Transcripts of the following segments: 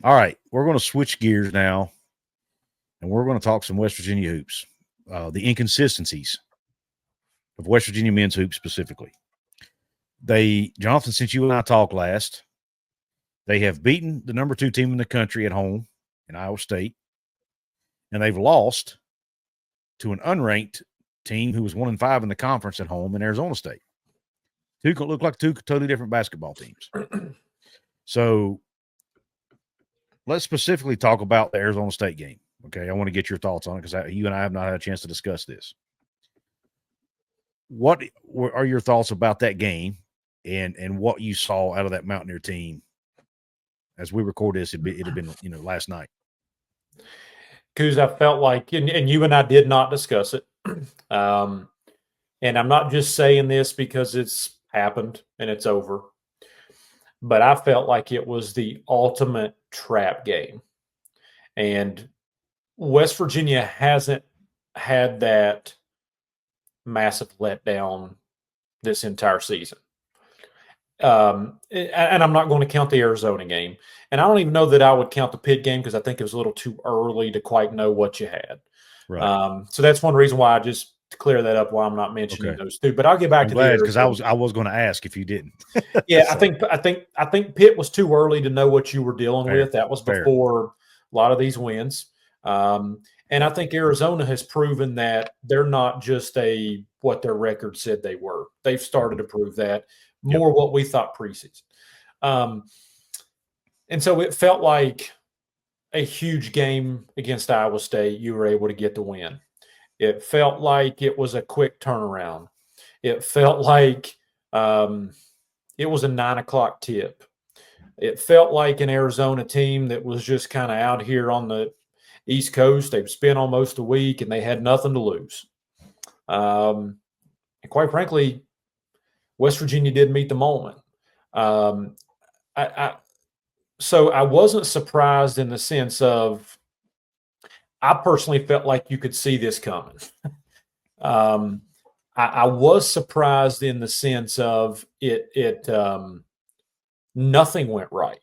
All right, we're going to switch gears now, and we're going to talk some West Virginia hoops, the inconsistencies of West Virginia men's hoops specifically. Jonathan, since you and I talked last, they have beaten the number 2 team in the country at home in Iowa State, and they've lost to an unranked team who was 1-5 in the conference at home in Arizona State. Look like 2 totally different basketball teams. So let's specifically talk about the Arizona State game. Okay, I want to get your thoughts on it because you and I have not had a chance to discuss this. What are your thoughts about that game and what you saw out of that Mountaineer team? As we record this, it had been last night. Couz, I felt like, and you and I did not discuss it. And I'm not just saying this because it's happened and it's over, but I felt like it was the ultimate trap game. And West Virginia hasn't had that massive letdown this entire season. And I'm not going to count the Arizona game. And I don't even know that I would count the Pitt game because I think it was a little too early to quite know what you had. Right. So that's one reason why I just to clear that up why I'm not mentioning those two. But I'll get back to the because I was going to ask if you didn't. Yeah, so. I think Pitt was too early to know what you were dealing with. That was before a lot of these wins. And I think Arizona has proven that they're not just what their record said they were. They've started to prove that more what we thought preseason. And so it felt like a huge game against Iowa State. You were able to get the win. It felt like it was a quick turnaround. It felt like it was a 9 o'clock tip. It felt like an Arizona team that was just kind of out here on the East Coast. They've spent almost a week and they had nothing to lose. And quite frankly, West Virginia did meet the moment. So I wasn't surprised in the sense of I personally felt like you could see this coming. I was surprised in the sense of nothing went right.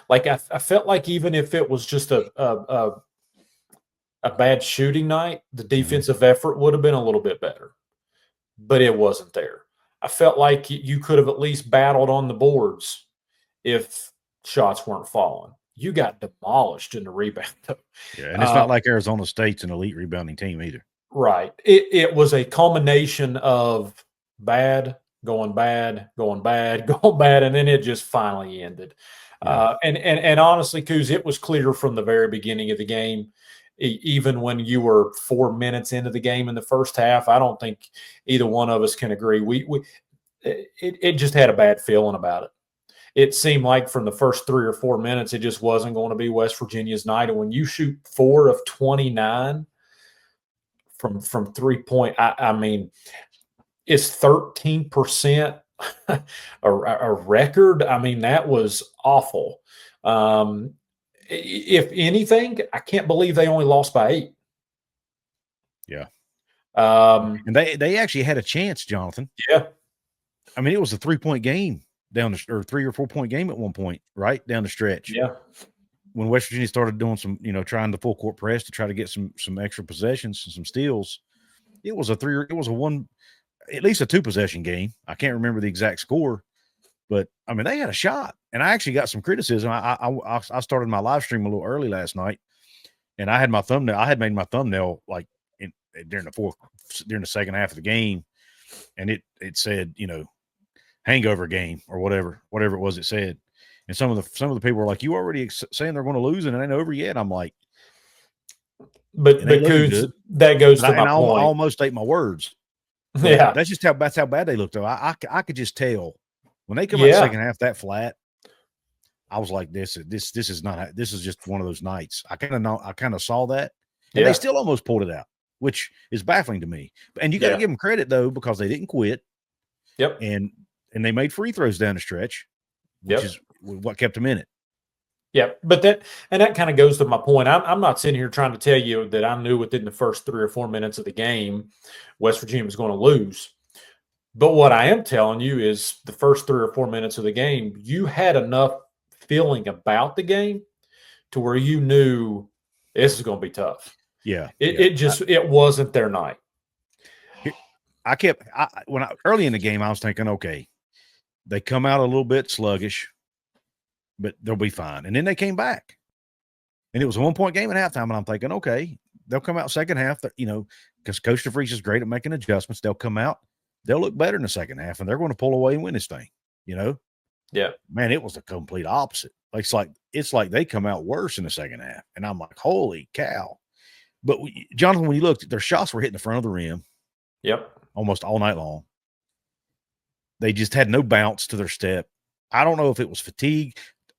Like I felt like even if it was just a bad shooting night, the defensive effort would have been a little bit better, but it wasn't there. I felt like you could have at least battled on the boards if shots weren't falling. You got demolished in the rebound. Yeah, and it's not like Arizona State's an elite rebounding team either. Right. It was a culmination of bad, going bad, going bad, going bad, and then it just finally ended. Yeah. And honestly, Couz, it was clear from the very beginning of the game, even when you were 4 minutes into the game in the first half. I don't think either one of us can agree. It just had a bad feeling about it. It seemed like from the first 3 or 4 minutes, it just wasn't going to be West Virginia's night. And when you shoot 4 of 29 from 3-point, I mean, is 13% a record? I mean, that was awful. If anything, I can't believe they only lost by 8. Yeah. And they actually had a chance, Jonathan. Yeah. I mean, it was a 3-point game or 3 or 4 point game at one point, right down the stretch. Yeah. When West Virginia started doing some, trying the full court press to try to get some extra possessions and some steals, it was at least a 2 possession game. I can't remember the exact score, but I mean, they had a shot, and I actually got some criticism. I started my live stream a little early last night, and I had my thumbnail. I had made my thumbnail like during the second half of the game, and it said, hangover game or whatever it was it said. And some of the people were like, you already saying they're going to lose and it ain't over yet. I'm like, but Couz, that goes to my point. I almost ate my words. Yeah. That's how bad they looked though. I could just tell when they come out the second half that flat. I was like, this is just one of those nights. I kind of saw that. And they still almost pulled it out, which is baffling to me. And you got to give them credit though, because they didn't quit. Yep. And they made free throws down the stretch, which is what kept them in it. Yeah, but that kind of goes to my point. I'm not sitting here trying to tell you that I knew within the first 3 or 4 minutes of the game West Virginia was going to lose. But what I am telling you is the first 3 or 4 minutes of the game, you had enough feeling about the game to where you knew this is going to be tough. Yeah. It wasn't their night. Early in the game, I was thinking, okay, they come out a little bit sluggish, but they'll be fine. And then they came back. And it was a 1-point game at halftime. And I'm thinking, okay, they'll come out second half, because Coach DeVries is great at making adjustments. They'll come out, they'll look better in the second half, and they're going to pull away and win this thing, Yeah. Man, it was the complete opposite. It's like they come out worse in the second half. And I'm like, holy cow. But Jonathan, when you looked, their shots were hitting the front of the rim. Yep. Almost all night long. They just had no bounce to their step. I don't know if it was fatigue.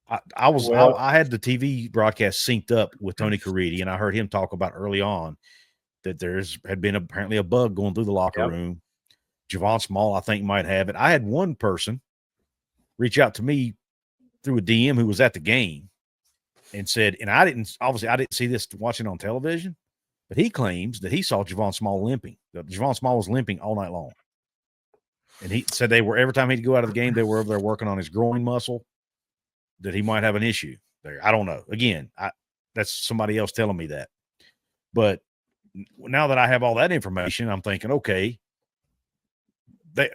I had the TV broadcast synced up with Tony Caridi, and I heard him talk about early on that had been apparently a bug going through the locker room. Javon Small, I think, might have it. I had one person reach out to me through a DM who was at the game and said, and I didn't see this watching on television, but he claims that he saw Javon Small limping. Javon Small was limping all night long. And he said every time he'd go out of the game, they were over there working on his groin muscle, that he might have an issue there. I don't know. Again, that's somebody else telling me that. But now that I have all that information, I'm thinking, okay,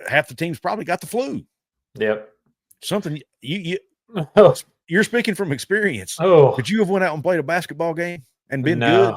half the team's probably got the flu. Yep. Something you're speaking from experience. Oh, could you have went out and played a basketball game and been good?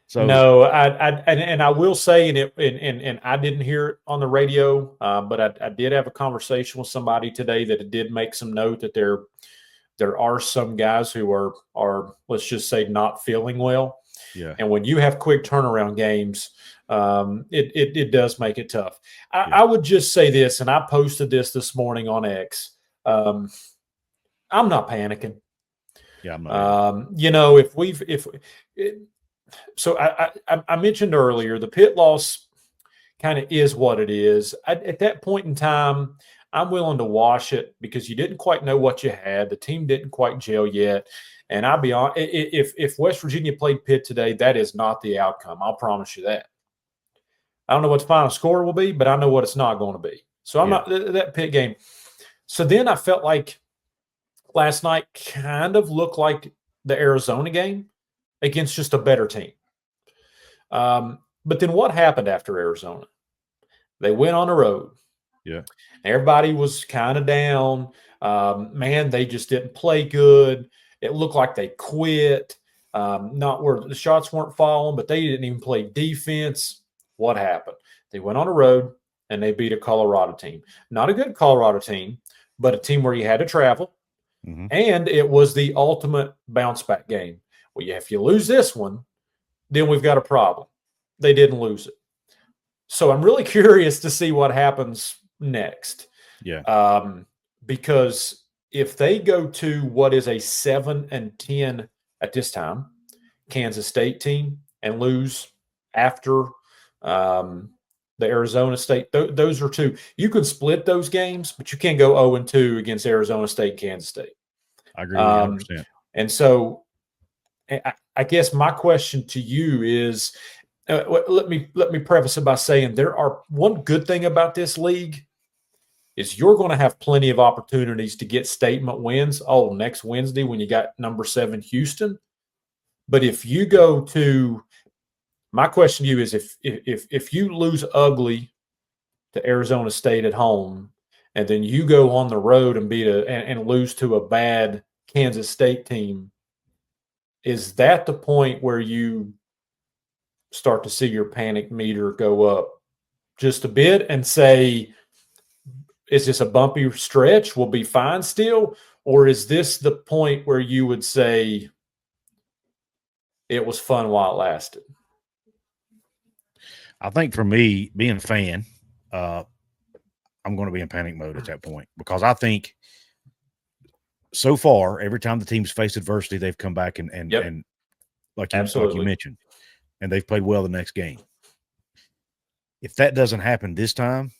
So no, I will say, and I didn't hear it on the radio, but I did have a conversation with somebody today that did make some note that there are some guys who are let's just say not feeling well. Yeah. And when you have quick turnaround games, it does make it tough. I would just say this, and I posted this morning on X. I'm not panicking. Yeah, I'm not. So I mentioned earlier, the pit loss kind of is what it is. At that point in time, I'm willing to wash it because you didn't quite know what you had. The team didn't quite gel yet. And I'll be honest, if West Virginia played Pitt today, that is not the outcome. I'll promise you that. I don't know what the final score will be, but I know what it's not going to be. So I'm not that Pitt game. So then I felt like last night kind of looked like the Arizona game against just a better team. But then what happened after Arizona? They went on the road. Yeah. Everybody was kind of down. Man, they just didn't play good. It looked like they quit. Not where the shots weren't falling, but they didn't even play defense. What happened? They went on the road and they beat a Colorado team. Not a good Colorado team, but a team where you had to travel. Mm-hmm. And it was the ultimate bounce back game. Well, if you lose this one, then we've got a problem. They didn't lose it. So I'm really curious to see what happens next. Yeah. Because if they go to what is a 7-10 at this time, Kansas State team, and lose after the Arizona State, those are two. You can split those games, but you can't go 0-2 against Arizona State, Kansas State. I agree with you 100%. And so I guess my question to you is, let me preface it by saying there are one good thing about this league is you're going to have plenty of opportunities to get statement wins. Oh, next Wednesday when you got number 7 Houston. But if you go to, my question to you is, if you lose ugly to Arizona State at home, and then you go on the road and and lose to a bad Kansas State team, is that the point where you start to see your panic meter go up just a bit and say, is this a bumpy stretch? We'll be fine still? Or is this the point where you would say it was fun while it lasted? I think for me, being a fan, I'm going to be in panic mode at that point, because I think so far, every time the team's faced adversity, they've come back and like you mentioned, and they've played well the next game. If that doesn't happen this time,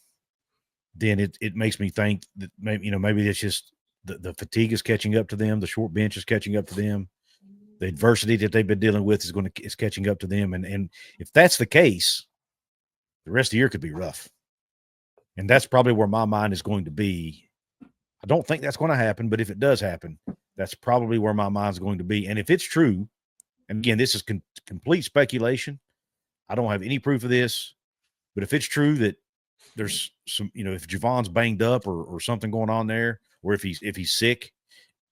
then it makes me think that maybe it's just the fatigue is catching up to them, the short bench is catching up to them, the adversity that they've been dealing with is catching up to them, and if that's the case, the rest of the year could be rough. And that's probably where my mind is going to be. I don't think that's going to happen, but if it does happen, That's probably where my mind's going to be. And if it's true, and again, this is complete speculation. I don't have any proof of this, but if it's true that there's some, if Javon's banged up or something going on there, or if he's sick,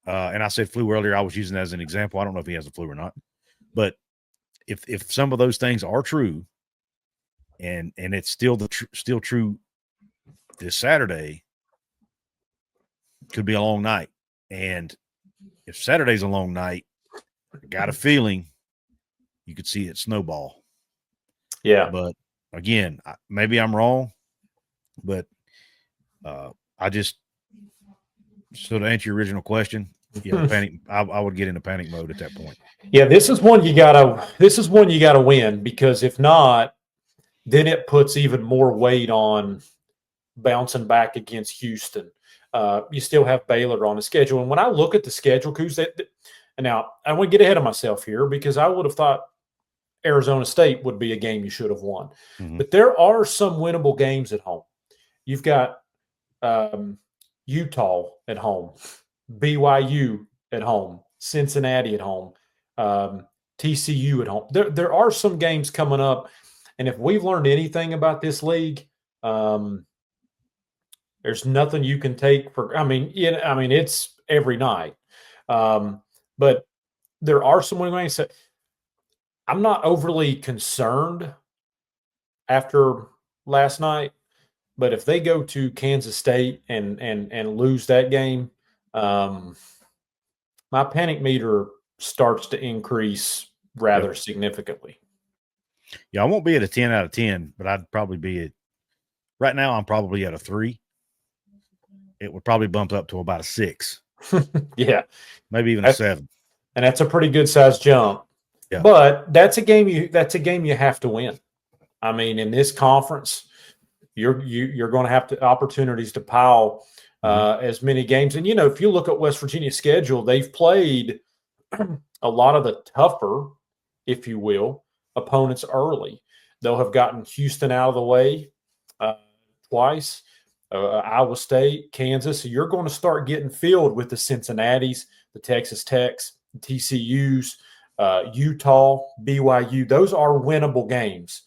and I said flu earlier, I was using that as an example. I don't know if he has the flu or not, but if some of those things are true, and it's still still true this Saturday, could be a long night. And if Saturday's a long night, I got a feeling you could see it snowball. Yeah. But again, maybe I'm wrong, but I just, so to answer your original question, panic. I would get into panic mode at that point. Yeah, this is one you gotta win, because if not, then it puts even more weight on bouncing back against Houston. You still have Baylor on the schedule, and when I look at the schedule, Couz, and now I want to get ahead of myself here because I would have thought Arizona State would be a game you should have won, but there are some winnable games at home. You've got Utah at home, BYU at home, Cincinnati at home, TCU at home. There are some games coming up, and if we've learned anything about this league, there's nothing you can take for. I mean, it's every night, but there are some games. I'm not overly concerned after last night. But if they go to Kansas State and lose that game, my panic meter starts to increase rather significantly. Yeah, I won't be at a 10 out of 10, but I'd probably be at – right now I'm probably at a 3. It would probably bump up to about a 6. Yeah. Maybe even a 7. And that's a pretty good size jump. Yeah. But that's a game you have to win. I mean, in this conference – you're going to have opportunities to pile as many games. And, if you look at West Virginia's schedule, they've played a lot of the tougher, if you will, opponents early. They'll have gotten Houston out of the way twice, Iowa State, Kansas. So you're going to start getting filled with the Cincinnatis, the Texas Techs, the TCUs, Utah, BYU. Those are winnable games.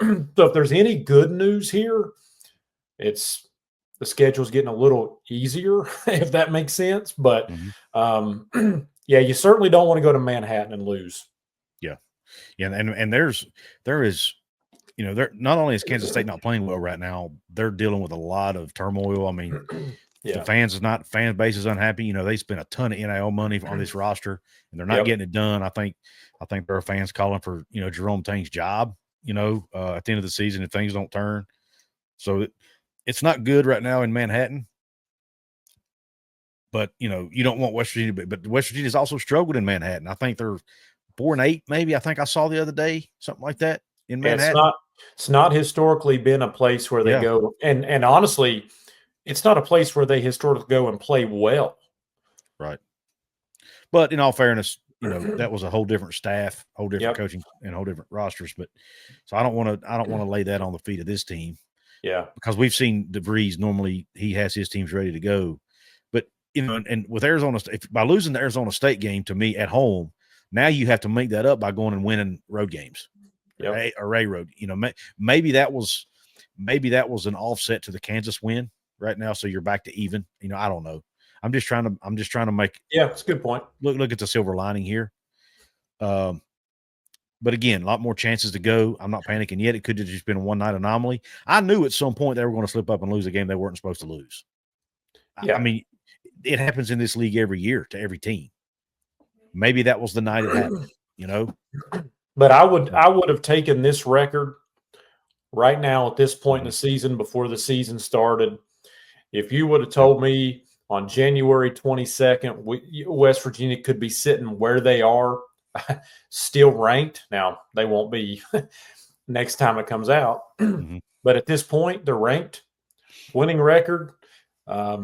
So if there's any good news here, it's the schedule's getting a little easier, if that makes sense. But yeah, you certainly don't want to go to Manhattan and lose. Yeah, and there is, there not only is Kansas State not playing well right now, they're dealing with a lot of turmoil. I mean, the fan base is unhappy. They spent a ton of NIL money on this roster, and they're not getting it done. I think there are fans calling for Jerome Tang's job. At the end of the season, if things don't turn. So it's not good right now in Manhattan. But, you don't want West Virginia. But West Virginia's also struggled in Manhattan. I think they're 4-8, maybe. I think I saw the other day, something like that in Manhattan. It's not historically been a place where they go. And honestly, it's not a place where they historically go and play well. Right. But in all fairness, that was a whole different staff, whole different coaching, and whole different rosters. But so I don't want to lay that on the feet of this team. Yeah, because we've seen DeVries. Normally, he has his teams ready to go. But and with Arizona, by losing the Arizona State game to me at home, now you have to make that up by going and winning road games, or a road. Maybe that was an offset to the Kansas win right now. So you're back to even. I don't know. I'm just trying to make. Yeah, it's a good point. Look at the silver lining here. But again, a lot more chances to go. I'm not panicking yet. It could have just been a one-night anomaly. I knew at some point they were going to slip up and lose a game they weren't supposed to lose. Yeah. I mean, it happens in this league every year to every team. Maybe that was the night it happened, But I would have taken this record right now at this point in the season, before the season started. If you would have told me on January 22nd, West Virginia could be sitting where they are, still ranked. Now, they won't be next time it comes out. But at this point, they're ranked, winning record. I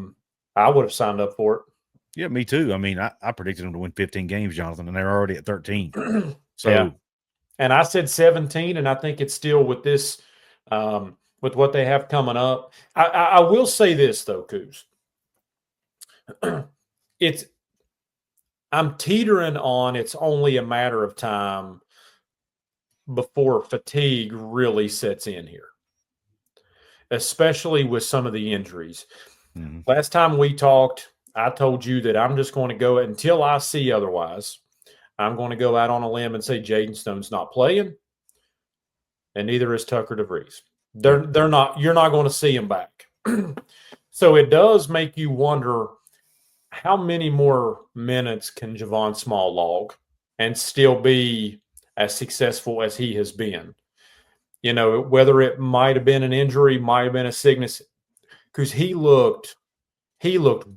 would have signed up for it. Yeah, me too. I mean, I predicted them to win 15 games, Jonathan, and they're already at 13. So, and I said 17, and I think it's still with this, with what they have coming up. I will say this, though, Couz. I'm teetering on it's only a matter of time before fatigue really sets in here, especially with some of the injuries. Mm-hmm. Last time we talked, I told you that I'm just going to go until I see otherwise. I'm going to go out on a limb and say Jaden Stone's not playing, and neither is Tucker DeVries. They're not. You're not going to see him back. So it does make you wonder how many more minutes can Javon Small log and still be as successful as he has been. You know, whether it might have been an injury, might have been a sickness, because he looked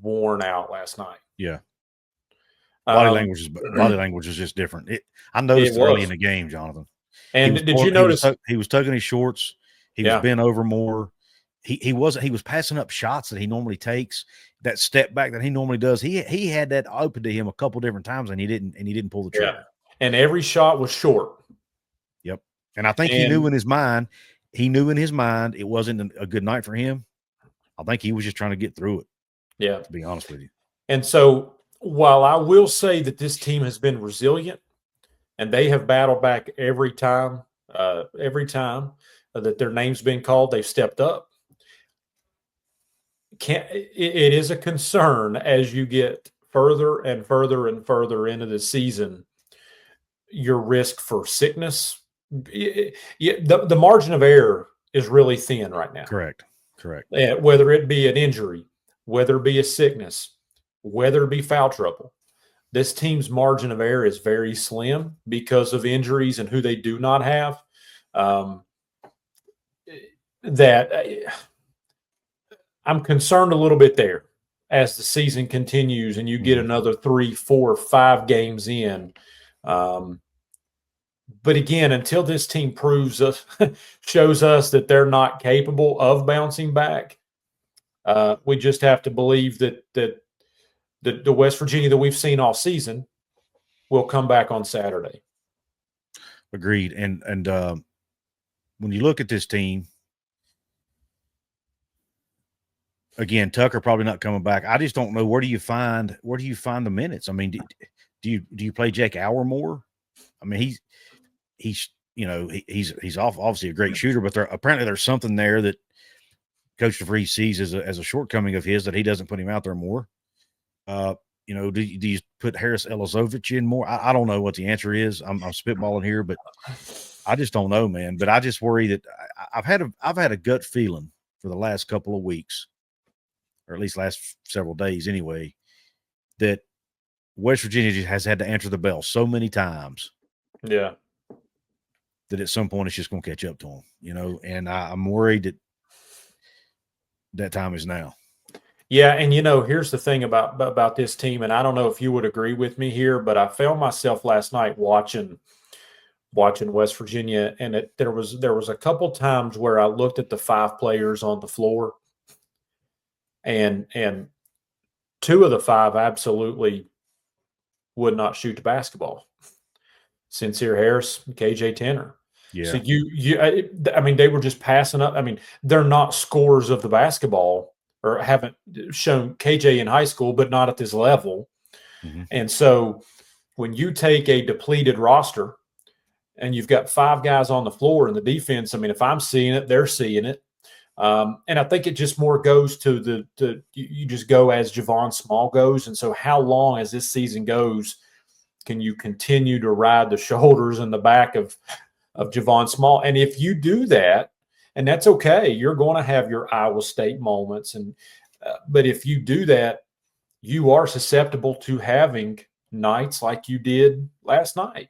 worn out last night. Yeah. Um, body language is just different. I it noticed early in was. the game, Jonathan. And did you notice? He was tugging his shorts. He was bent over more. He was passing up shots that he normally takes. That step back that he normally does. He had that open to him a couple different times, and he didn't pull the trigger. Yeah. And every shot was short. Yep. And I think he knew in his mind it wasn't a good night for him. I think he was just trying to get through it. Yeah. To be honest with you. And so while I will say that this team has been resilient and they have battled back every time that their name's been called, they've stepped up. It is a concern as you get further and further and further into the season, your risk for sickness. The margin of error is really thin right now. Correct. Whether it be an injury, whether it be a sickness, whether it be foul trouble, this team's margin of error is very slim because of injuries and who they do not have. I'm concerned a little bit there as the season continues and you get another 3, 4, 5 games in. But again, until this team shows us that they're not capable of bouncing back, we just have to believe that the West Virginia that we've seen all season will come back on Saturday. Agreed. And when you look at this team, again, Tucker probably not coming back. I just don't know where do you find the minutes? I mean, do you play Jake Auer more? I mean, he's obviously a great shooter, but apparently there's something there that Coach DeVries sees as a shortcoming of his that he doesn't put him out there more. Do you put Harris Elizovich in more? I don't know what the answer is. I'm spitballing here, but I just don't know, man. But I just worry that I've had a gut feeling for the last couple of weeks, or at least last several days anyway, that West Virginia just has had to answer the bell so many times. Yeah. That at some point it's just going to catch up to them, and I'm worried that time is now. Yeah, and here's the thing about this team, and I don't know if you would agree with me here, but I found myself last night watching West Virginia, and there was a couple times where I looked at the 5 players on the floor, and 2 of the 5 absolutely would not shoot the basketball. Sincere Harris, KJ Tanner. Yeah. So they were just passing up. I mean, they're not scorers of the basketball, or haven't shown KJ in high school, but not at this level. Mm-hmm. And so when you take a depleted roster and you've got 5 guys on the floor in the defense, I mean, if I'm seeing it, they're seeing it. And I think it just more goes to you just go as Javon Small goes. And so how long as this season goes, can you continue to ride the shoulders and the back of Javon Small? And if you do that, and that's okay, you're going to have your Iowa State moments. But if you do that, you are susceptible to having nights like you did last night.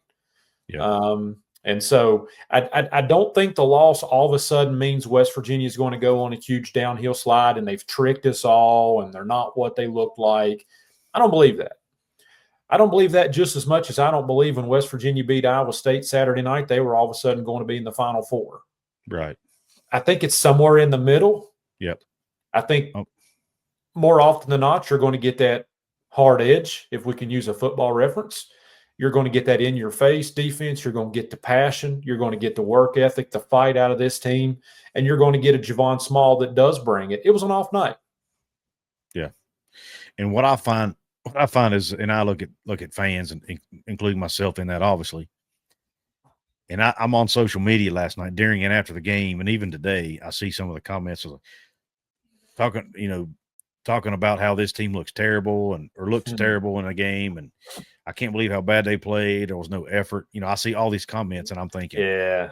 Yeah. And so I don't think the loss all of a sudden means West Virginia is going to go on a huge downhill slide and they've tricked us all and they're not what they looked like. I don't believe that. I don't believe that just as much as I don't believe when West Virginia beat Iowa State Saturday night, they were all of a sudden going to be in the Final Four. Right. I think it's somewhere in the middle. Yep. I think more often than not, you're going to get that hard edge, if we can use a football reference. You're going to get that in-your-face defense. You're going to get the passion. You're going to get the work ethic, the fight out of this team, and you're going to get a Javon Small that does bring it. It was an off night. Yeah. And what I find what I find is, and I look at fans and including myself in that, obviously. And I'm on social media last night during and after the game, and even today, I see some of the comments talking about how this team looks terrible or looks terrible in a game, and I can't believe how bad they played. There was no effort. I see all these comments, and I'm thinking, Yeah.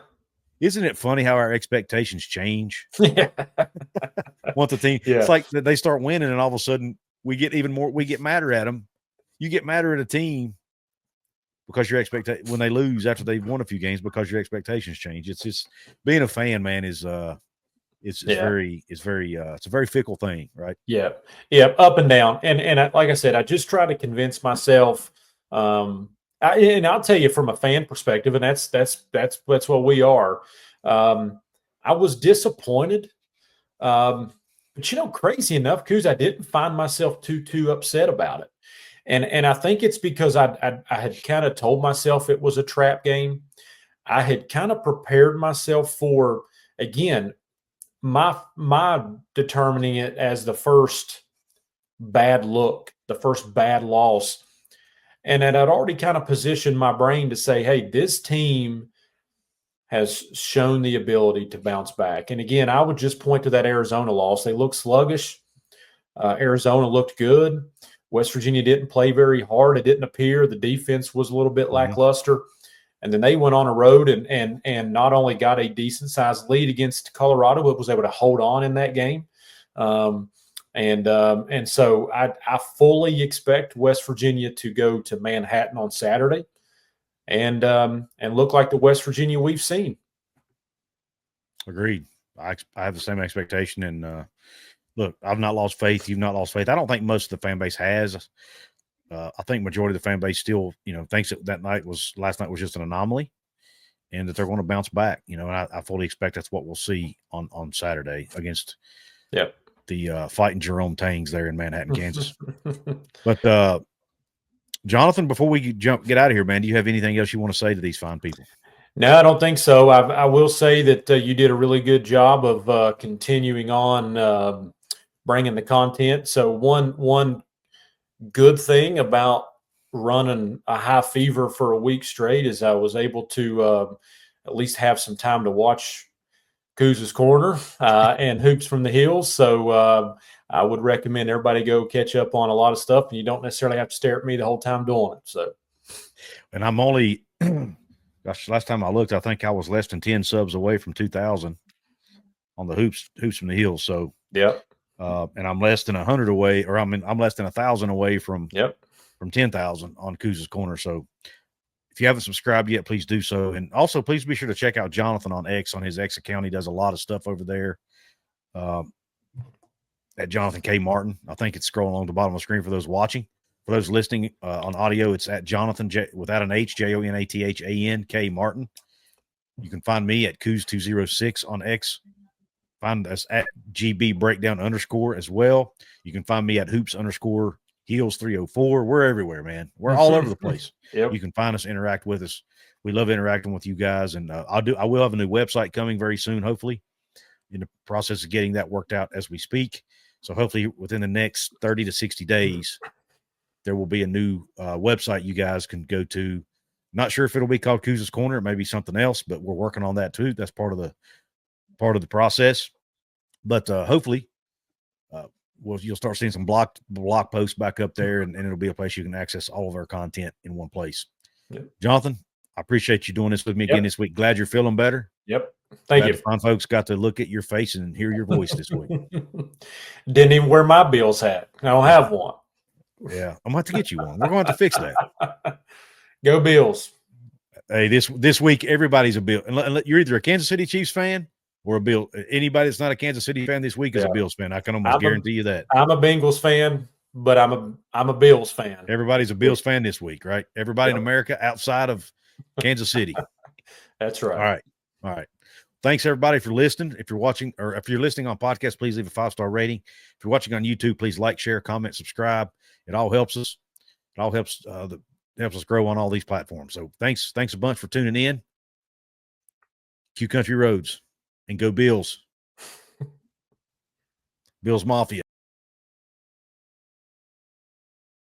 Isn't it funny how our expectations change? Yeah. Once the team, Yeah. it's like they start winning, and all of a sudden we get even more. We get madder at them. You get madder at a team because your when they lose after they've won a few games because your expectations change. It's just being a fan, man, is it's very it's a very fickle thing, right? Yeah, yeah, up and down, and like I said, I just try to convince myself. And I'll tell you from a fan perspective, and that's what we are. I was disappointed, but crazy enough, Couz, I didn't find myself too upset about it, and I think it's because I had kind of told myself it was a trap game. I had kind of prepared myself for, again, my determining it as the first bad look, the first bad loss. And that I'd already kind of positioned my brain to say, hey, this team has shown the ability to bounce back. And again, I would just point to that Arizona loss. They looked sluggish. Arizona looked good. West Virginia didn't play very hard. It didn't appear. The defense was a little bit lackluster. And then they went on a road and not only got a decent sized lead against Colorado, but was able to hold on in that game. And so I fully expect West Virginia to go to Manhattan on Saturday and look like the West Virginia we've seen. Agreed. I have the same expectation. And look, I've not lost faith. You've not lost faith. I don't think most of the fan base has. I think majority of the fan base still, thinks that last night was just an anomaly, and that they're going to bounce back. And I fully expect that's what we'll see on Saturday against the fighting Jerome Tangs there in Manhattan, Kansas. But Jonathan, before we get out of here, man, do you have anything else you want to say to these fine people? No, I don't think so. I will say that you did a really good job of continuing on bringing the content. So one good thing about running a high fever for a week straight is I was able to at least have some time to watch Couz's Corner and Hoops from the Hills. So I would recommend everybody go catch up on a lot of stuff, and you don't necessarily have to stare at me the whole time doing it. So, and I'm only, gosh, last time I looked, I think I was less than 10 subs away from 2,000 on the Hoops from the Hills. So, yep. And I'm less than 100 away, or I'm less than 1,000 away from 10,000 on Couz's Corner. So if you haven't subscribed yet, please do so. And also, please be sure to check out Jonathan on X, on his X account. He does a lot of stuff over there at Jonathan K. Martin. I think it's scrolling along the bottom of the screen for those watching. For those listening on audio, it's at Jonathan, without an H, Jonathan K. Martin. You can find me at Couz206 on X. Find us at GB Breakdown _ as well. You can find me at Hoops _ Heels 304. We're everywhere, man. We're all over the place. Yep. You can find us, interact with us. We love interacting with you guys. And I will have a new website coming very soon, hopefully. In the process of getting that worked out as we speak. So hopefully within the next 30 to 60 days, there will be a new website you guys can go to. Not sure if it'll be called Couz's Corner. It may be something else, but we're working on that too. That's part of the process. But hopefully you'll start seeing some blog posts back up there, and it'll be a place you can access all of our content in one place. Yep. Jonathan, I appreciate you doing this with me again this week. Glad you're feeling better. Yep. Thank you. Fine folks got to look at your face and hear your voice this week. Didn't even wear my Bills hat. I don't have one. Yeah, I'm going to have to get you one. We're going to have to fix that. Go Bills. Hey, this week, everybody's a Bill. And you're either a Kansas City Chiefs fan or a Bill. Anybody that's not a Kansas City fan this week is a Bills fan. I can almost guarantee you that. I'm a Bengals fan, but I'm a Bills fan. Everybody's a Bills fan this week, right? Everybody in America outside of Kansas City. That's right. All right. Thanks everybody for listening. If you're watching, or if you're listening on podcast, please leave a 5-star rating. If you're watching on YouTube, please like, share, comment, subscribe. It all helps us. It all helps helps us grow on all these platforms. So thanks a bunch for tuning in. Q Country Roads, and go Bills. Bills Mafia.